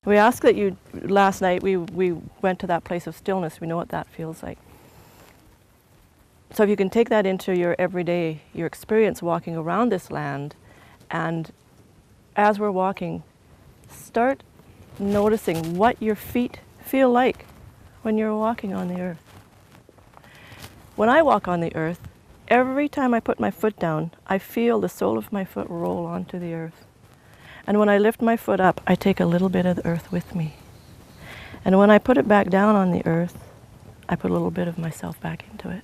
We ask that you, last night we went to that place of stillness. We know what that feels like. So if you can take that into your everyday, your experience walking around this land, and as we're walking, start noticing what your feet feel like when you're walking on the earth. When I walk on the earth, every time I put my foot down, I feel the sole of my foot roll onto the earth. And when I lift my foot up, I take a little bit of the earth with me. And when I put it back down on the earth, I put a little bit of myself back into it.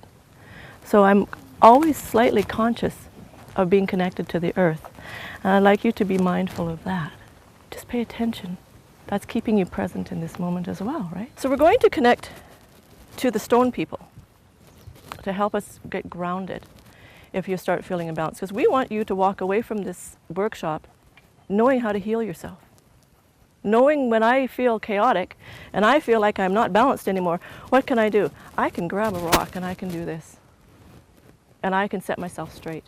So I'm always slightly conscious of being connected to the earth. And I'd like you to be mindful of that. Just pay attention. That's keeping you present in this moment as well, right? So we're going to connect to the stone people to help us get grounded if you start feeling imbalanced. Because we want you to walk away from this workshop knowing how to heal yourself. Knowing when I feel chaotic and I feel like I'm not balanced anymore, what can I do? I can grab a rock and I can do this. And I can set myself straight.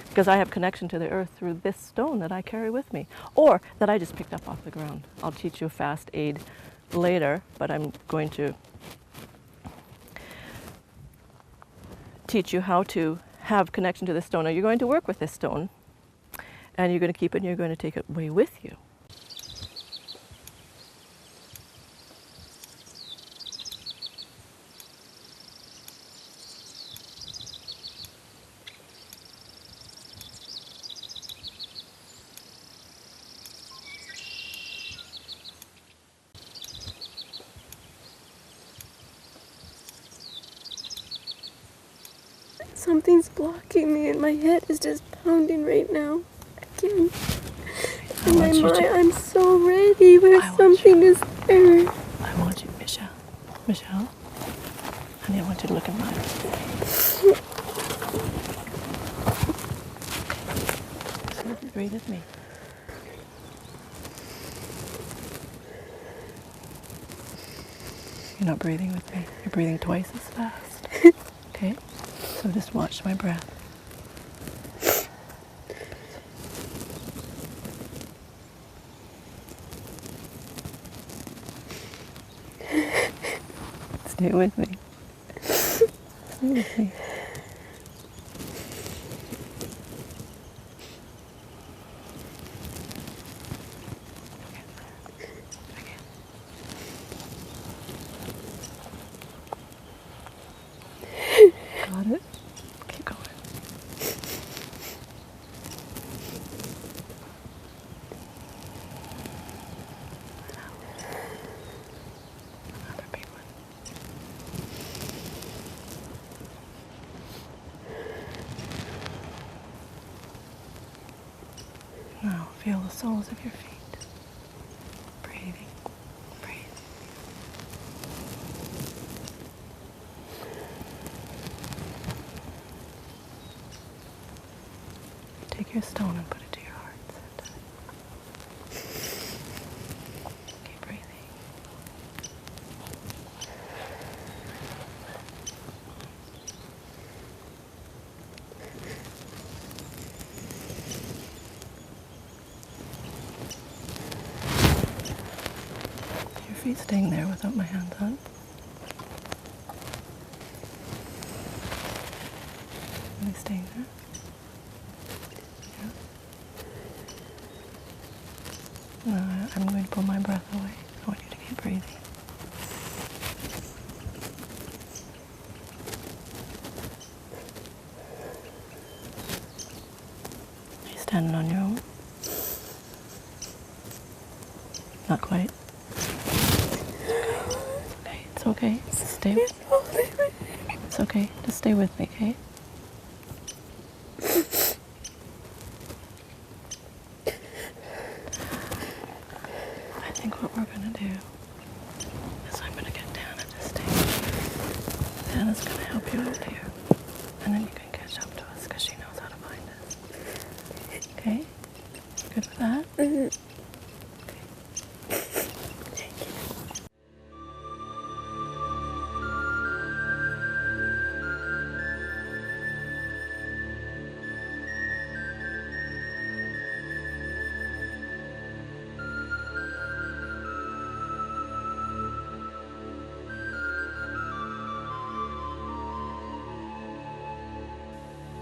Because I have connection to the earth through this stone that I carry with me. Or that I just picked up off the ground. I'll teach you a fast aid later, but I'm going to teach you how to have connection to this stone. Now you're going to work with this stone. And you're going to keep it and you're going to take it away with you. Something's blocking me and my head is just pounding right now. Again. In my mind, I'm so ready, but something is there. I want you, Michelle, honey, I want you to look in my eyes. Just breathe with me. You're not breathing with me. You're breathing twice as fast. Okay? So just watch my breath. Stay with me. Stay with me. Got it? Keep going. Another big one. Now feel the soles of your feet. Breathing. Breathe. Take your stone and put it to your heart center. Keep breathing. Your feet staying there without my hands on. Are they staying there? No, I'm going to pull my breath away. I want you to keep breathing. Are you standing on your own? Not quite. Okay, it's okay. Stay with me. It's okay. Just stay with me, okay? I think what we're going to do is I'm going to get Dan at this stage. Dan is going to help you out here. And then you can catch up to us because she knows how to find us. Okay? Good with that? Mm-hmm.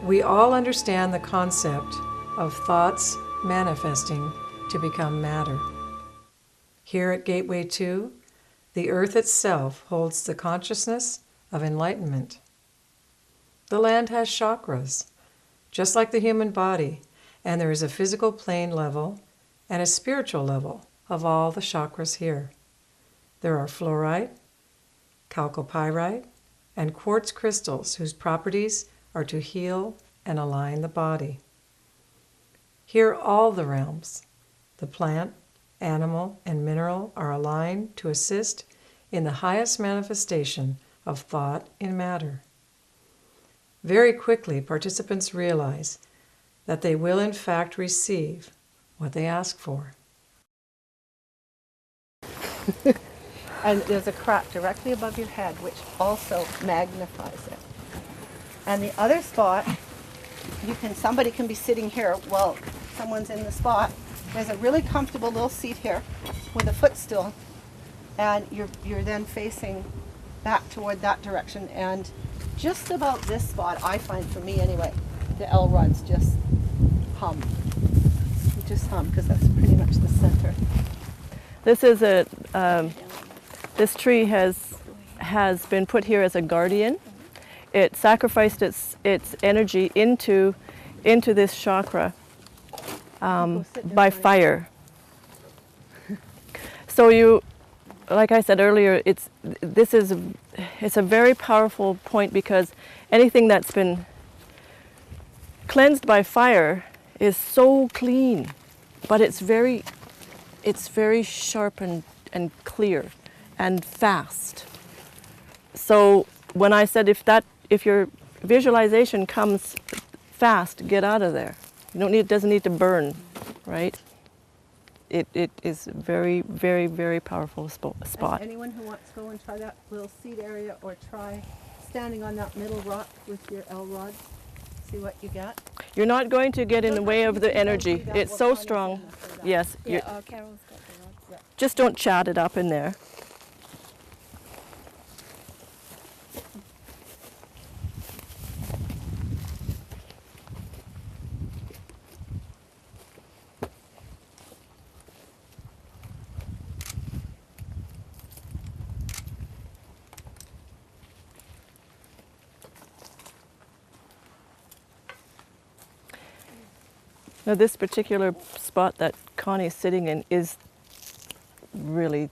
We all understand the concept of thoughts manifesting to become matter. Here at Gateway 2, the earth itself holds the consciousness of enlightenment. The land has chakras, just like the human body, and there is a physical plane level and a spiritual level of all the chakras here. There are fluorite, chalcopyrite, and quartz crystals whose properties are to heal and align the body. Here all the realms, the plant, animal, and mineral, are aligned to assist in the highest manifestation of thought in matter. Very quickly, participants realize that they will in fact receive what they ask for. And there's a crack directly above your head, which also magnifies it. And the other spot, somebody can be sitting here while someone's in the spot. There's a really comfortable little seat here with a footstool, and you're then facing back toward that direction. And just about this spot, I find, for me anyway, the L rods just hum. You just hum, because that's pretty much the center. This is this tree has been put here as a guardian. It sacrificed its energy into this chakra by fire. So like I said earlier, it's a very powerful point, because anything that's been cleansed by fire is so clean, but it's very sharp and clear and fast. So when I said if your visualization comes fast, get out of there. It doesn't need to burn, right? It is very, very, very powerful spot. Anyone who wants to go and try that little seat area, or try standing on that middle rock with your L rod, see what you get. You're not going to get in the way of the energy. It's so strong. Yes. Yeah, Carol's got the rods. Yeah. Just don't chat it up in there. Now, this particular spot that Connie's sitting in is really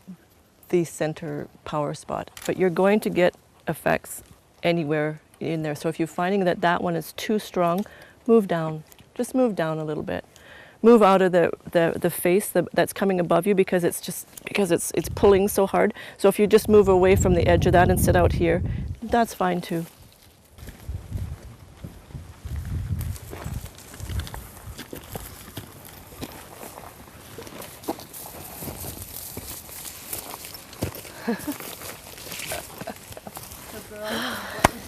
the center power spot, but you're going to get effects anywhere in there. So if you're finding that one is too strong, move down. Just move down a little bit. Move out of the face that's coming above you, because it's pulling so hard. So if you just move away from the edge of that and sit out here, that's fine too.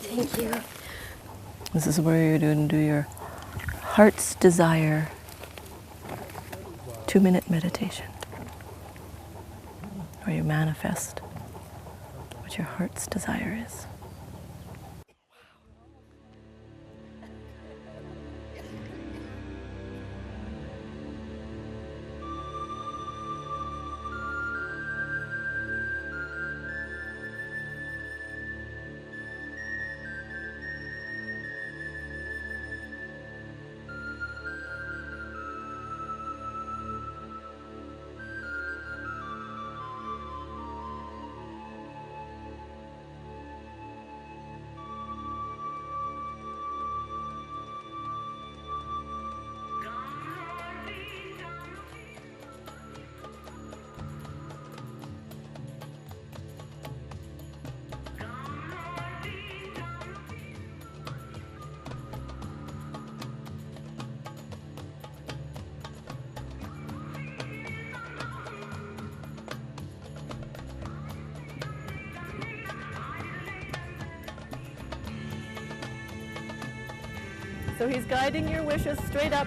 Thank you. This is where you're going to do your heart's desire 2-minute meditation, where you manifest what your heart's desire is. So he's guiding your wishes straight up.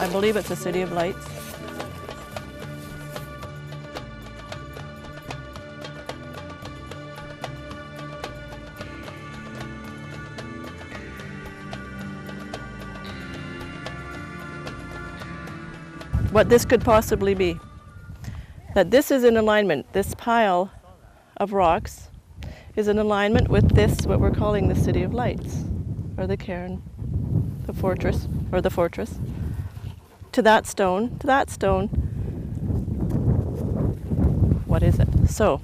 I believe it's a city of lights. What this could possibly be, that this is in alignment, this pile of rocks is in alignment with this, what we're calling the city of lights, or the cairn, the fortress, or the fortress. To that stone, what is it? So,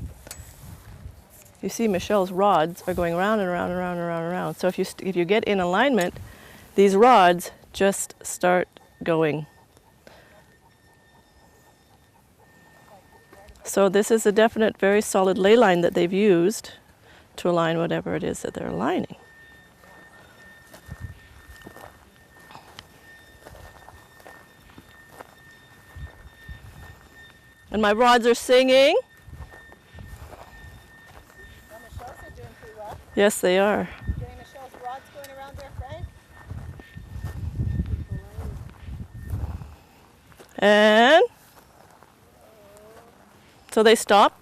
you see Michelle's rods are going around and around and around and around and around. So if you get in alignment, these rods just start going. So this is a definite, very solid ley line that they've used to align whatever it is that they're aligning. And my rods are singing. Well, Michelle's are doing pretty well. Yes, they are. Getting Michelle's rods going around there, Frank. And so they stop.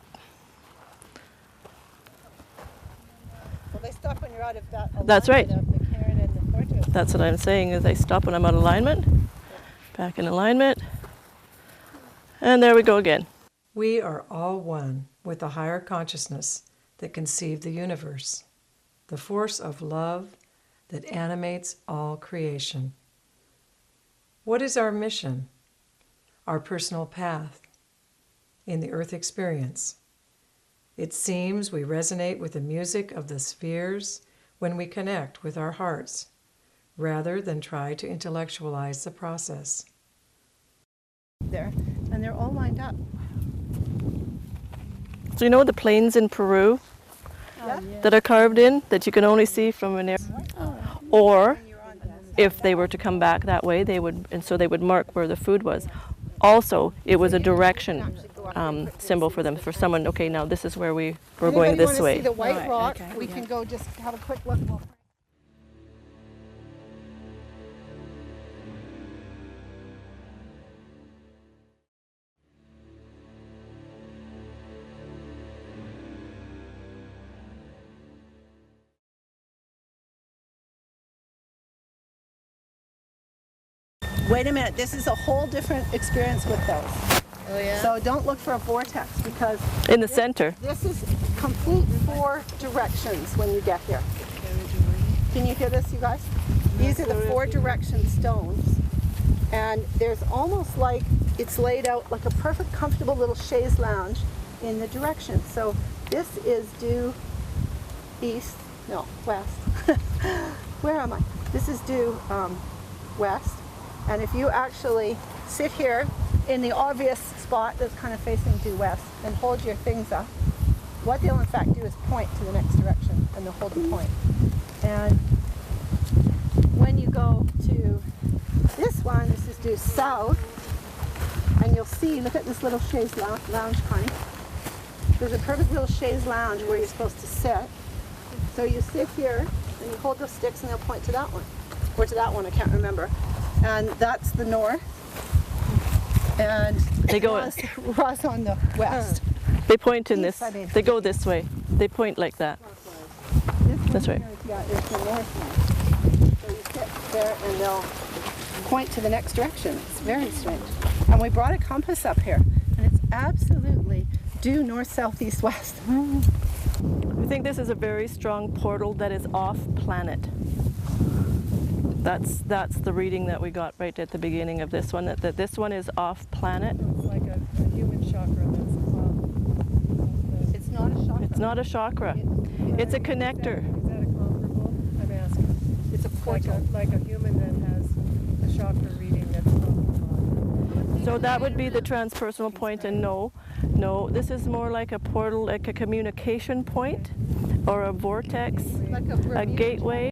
Well, they stop when you're out of that alignment. That's right. Of the cairn and the fortress. That's what I'm saying, is they stop when I'm out of alignment. Back in alignment. And there we go again. We are all one with the higher consciousness that conceived the universe, the force of love that animates all creation. What is our mission, our personal path in the earth experience? It seems we resonate with the music of the spheres when we connect with our hearts, rather than try to intellectualize the process. There, and they're all lined up. So you know the plains in Peru that are carved in, that you can only see from an air? Or if they were to come back that way, they would, and so they would mark where the food was. Also, it was a direction symbol for them, for someone, okay, now this is where we're going this way. Anybody want to see the white rock? Okay. We can go just have a quick look. Wait a minute, this is a whole different experience with those. Oh yeah? So don't look for a vortex, because In the center. this is complete 4 directions when you get here. Can you hear this, you guys? These are the 4 direction stones. And there's almost like it's laid out like a perfect, comfortable little chaise lounge in the direction. So this is due west. Where am I? This is due west. And if you actually sit here in the obvious spot that's kind of facing due west and hold your things up, what they'll in fact do is point to the next direction, and they'll hold the point. And when you go to this one, this is due south, and you'll see, look at this little chaise lounge, Connie. There's a perfect little chaise lounge where you're supposed to sit. So you sit here, and you hold those sticks, and they'll point to that one. Or to that one, I can't remember. And that's the north. And They go. Ross on the west. They point in East, this. I mean. They go this way. They point like that. That's right. Yeah, it's the north one. So you sit there, and they'll point to the next direction. It's very strange. And we brought a compass up here, and it's absolutely due north, south, east, west. We think this is a very strong portal that is off planet. That's the reading that we got right at the beginning of this one, that this one is off planet. It's like a human chakra that's above. It's not a chakra. It's not a chakra. It's a connector. Is that a comparable? I'm asking. It's a portal. Like a human that has a chakra reading that's above. So that would be the transpersonal point, and no, this is more like a portal, like a communication point, or a vortex, Like a a Bermuda gateway.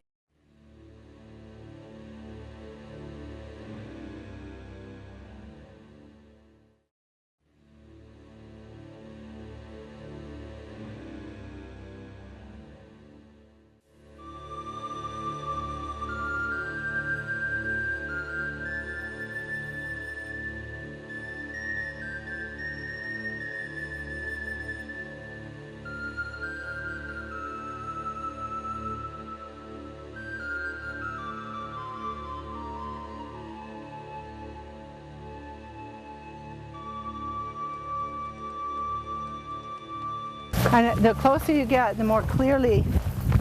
And the closer you get, the more clearly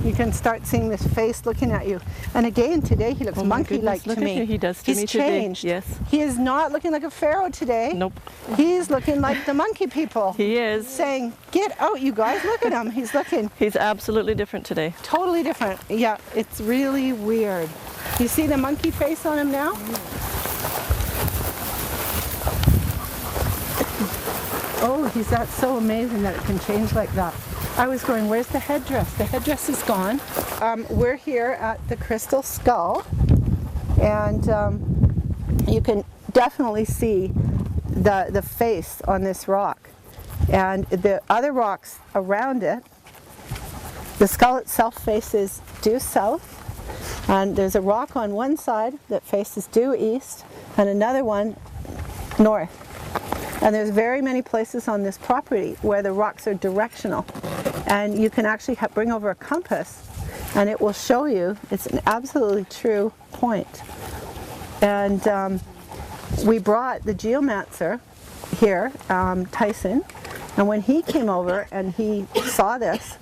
you can start seeing this face looking at you. And again, today he looks monkey-like to me. He does to me today. He's changed. Yes. He is not looking like a pharaoh today. Nope. He's looking like the monkey people. He is. Saying, get out, you guys, look at him. He's looking He's absolutely different today. totally different. Yeah, it's really weird. You see the monkey face on him now? Oh, that's so amazing that it can change like that. I was going, where's the headdress? The headdress is gone. We're here at the Crystal Skull, and you can definitely see the face on this rock. And the other rocks around it, the skull itself faces due south, and there's a rock on one side that faces due east, and another one north. And there's very many places on this property where the rocks are directional. And you can actually bring over a compass and it will show you. It's an absolutely true point. And we brought the geomancer here, Tyson, and when he came over and he saw this,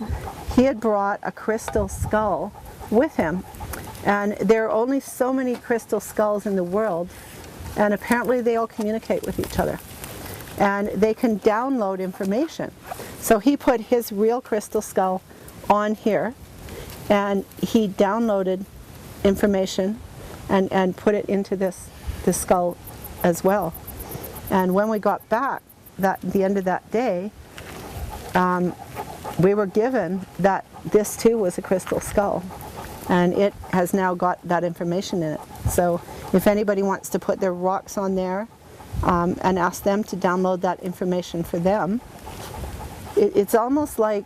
he had brought a crystal skull with him. And there are only so many crystal skulls in the world, and apparently they all communicate with each other. And they can download information. So he put his real crystal skull on here, and he downloaded information and put it into this skull as well. And when we got back at the end of that day, we were given that this too was a crystal skull, and it has now got that information in it. So if anybody wants to put their rocks on there, and ask them to download that information for them. It's almost like,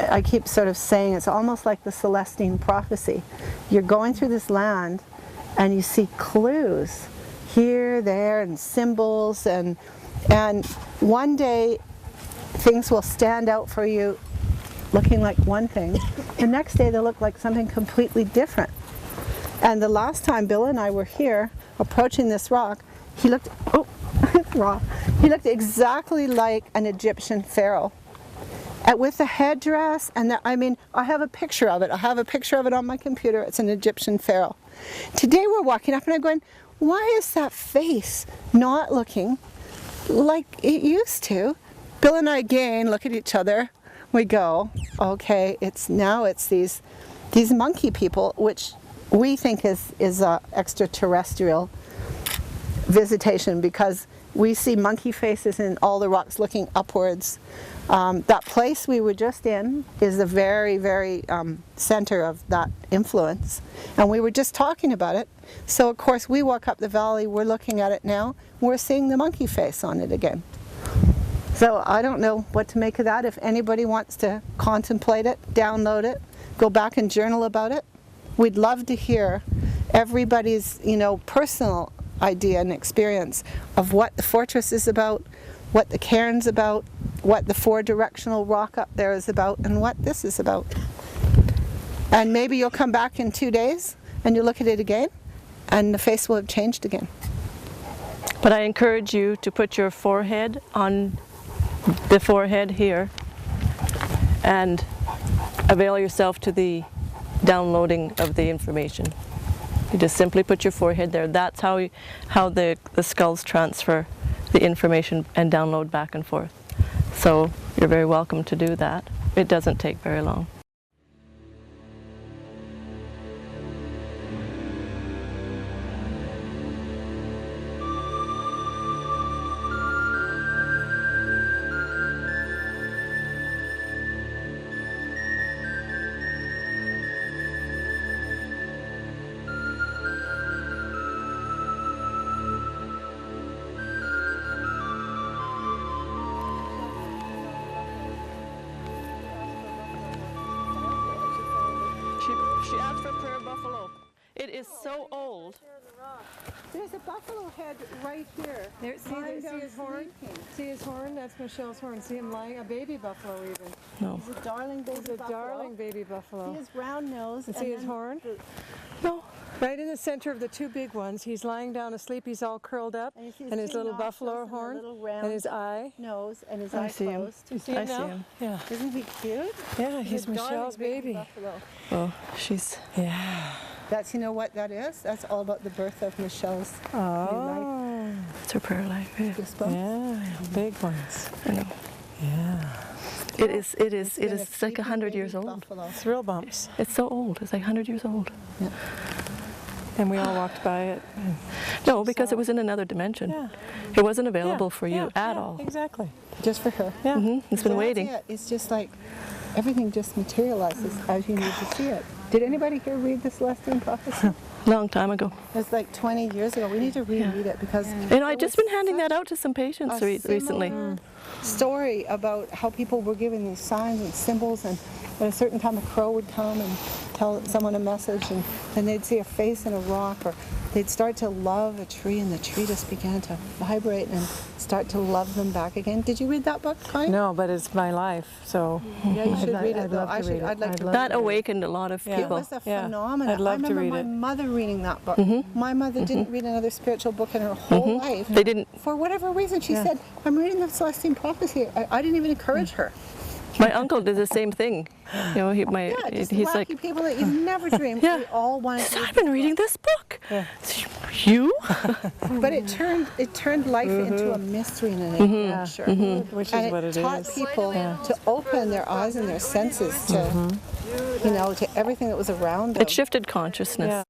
I keep sort of saying, it's almost like the Celestine prophecy. You're going through this land and you see clues here, there, and symbols, and one day things will stand out for you looking like one thing. The next day they'll look like something completely different. And the last time Bill and I were here approaching this rock, he looked, he looked exactly like an Egyptian pharaoh, with the headdress, and I have a picture of it. I have a picture of it on my computer. It's an Egyptian pharaoh. Today we're walking up and I'm going, why is that face not looking like it used to? Bill and I again look at each other. We go, okay, it's these monkey people, which we think is extraterrestrial visitation, because we see monkey faces in all the rocks looking upwards. That place we were just in is the very, very center of that influence, and we were just talking about it. So of course we walk up the valley, we're looking at it now, we're seeing the monkey face on it again. So I don't know what to make of that. If anybody wants to contemplate it, download it, go back and journal about it, we'd love to hear everybody's personal idea and experience of what the fortress is about, what the cairn's about, what the four-directional rock up there is about, and what this is about. And maybe you'll come back in 2 days and you'll look at it again and the face will have changed again. But I encourage you to put your forehead on the forehead here and avail yourself to the downloading of the information. You just simply put your forehead there. That's how the skulls transfer the information and download back and forth. So you're very welcome to do that. It doesn't take very long. She asked for prayer buffalo. It is so old. There's a buffalo head right here. See his horn? See his horn? That's Michelle's horn. See him lying? A baby buffalo even. No. He's a darling baby buffalo. Darling baby buffalo. See his round nose. And see his horn? No. Right in the center of the two big ones. He's lying down asleep. He's all curled up, And you see and his two little buffalo nostrils and a horn, little round and his eye. nose, and his I eye see him. closed. You see I him see now? him. Yeah. Isn't he cute? Yeah, he's a darling Michelle's big baby. buffalo. Oh, she's. Yeah. That's, you know what that is? That's all about the birth of Michelle's new life. Oh. It's her prayer life. Yeah. Goosebumps. Yeah, big ones. I know. Yeah. It is. It is. It's It been a is like sleeping 100 baby years old. buffalo. Thrill bumps. It's so old. It's like 100 years old. And we all walked by it. And No, because it was in another dimension. Yeah. It wasn't available for you yeah, at yeah, all. Exactly. Just for her. Yeah. It's been So waiting. that's it. It's just like everything just materializes as you need to see it. Did anybody here read the Celestine Prophecy? Long time ago. It's like 20 years ago. We need to reread it because You know, I've just been handing that out to some patients recently. Story about how people were given these signs and symbols, and at a certain time a crow would come and tell someone a message, and then they'd see a face in a rock, or they'd start to love a tree, and the tree just began to vibrate and start to love them back again. Did you read that book, Connie? No, but it's my life, so Yeah, you should read it I'd though. love to read it. I'd like to love That to read it. awakened a lot of Yeah. It people. was a Yeah. phenomenon. I'd love I to remember read my it. mother reading that book. My mother didn't read another spiritual book in her whole life. They didn't. For whatever reason, she said, I'm reading the Celestine Prophecy. I didn't even encourage her. My uncle did the same thing. You know, Yeah, just he's wacky like, people that you never dreamed. Yeah. We all wanted to I've been reading this book. Yeah. You? But it turned life into a mystery and an adventure. Which And is what it taught is. people to open their eyes and their senses to, you know, to everything that was around them. It shifted consciousness. Yeah.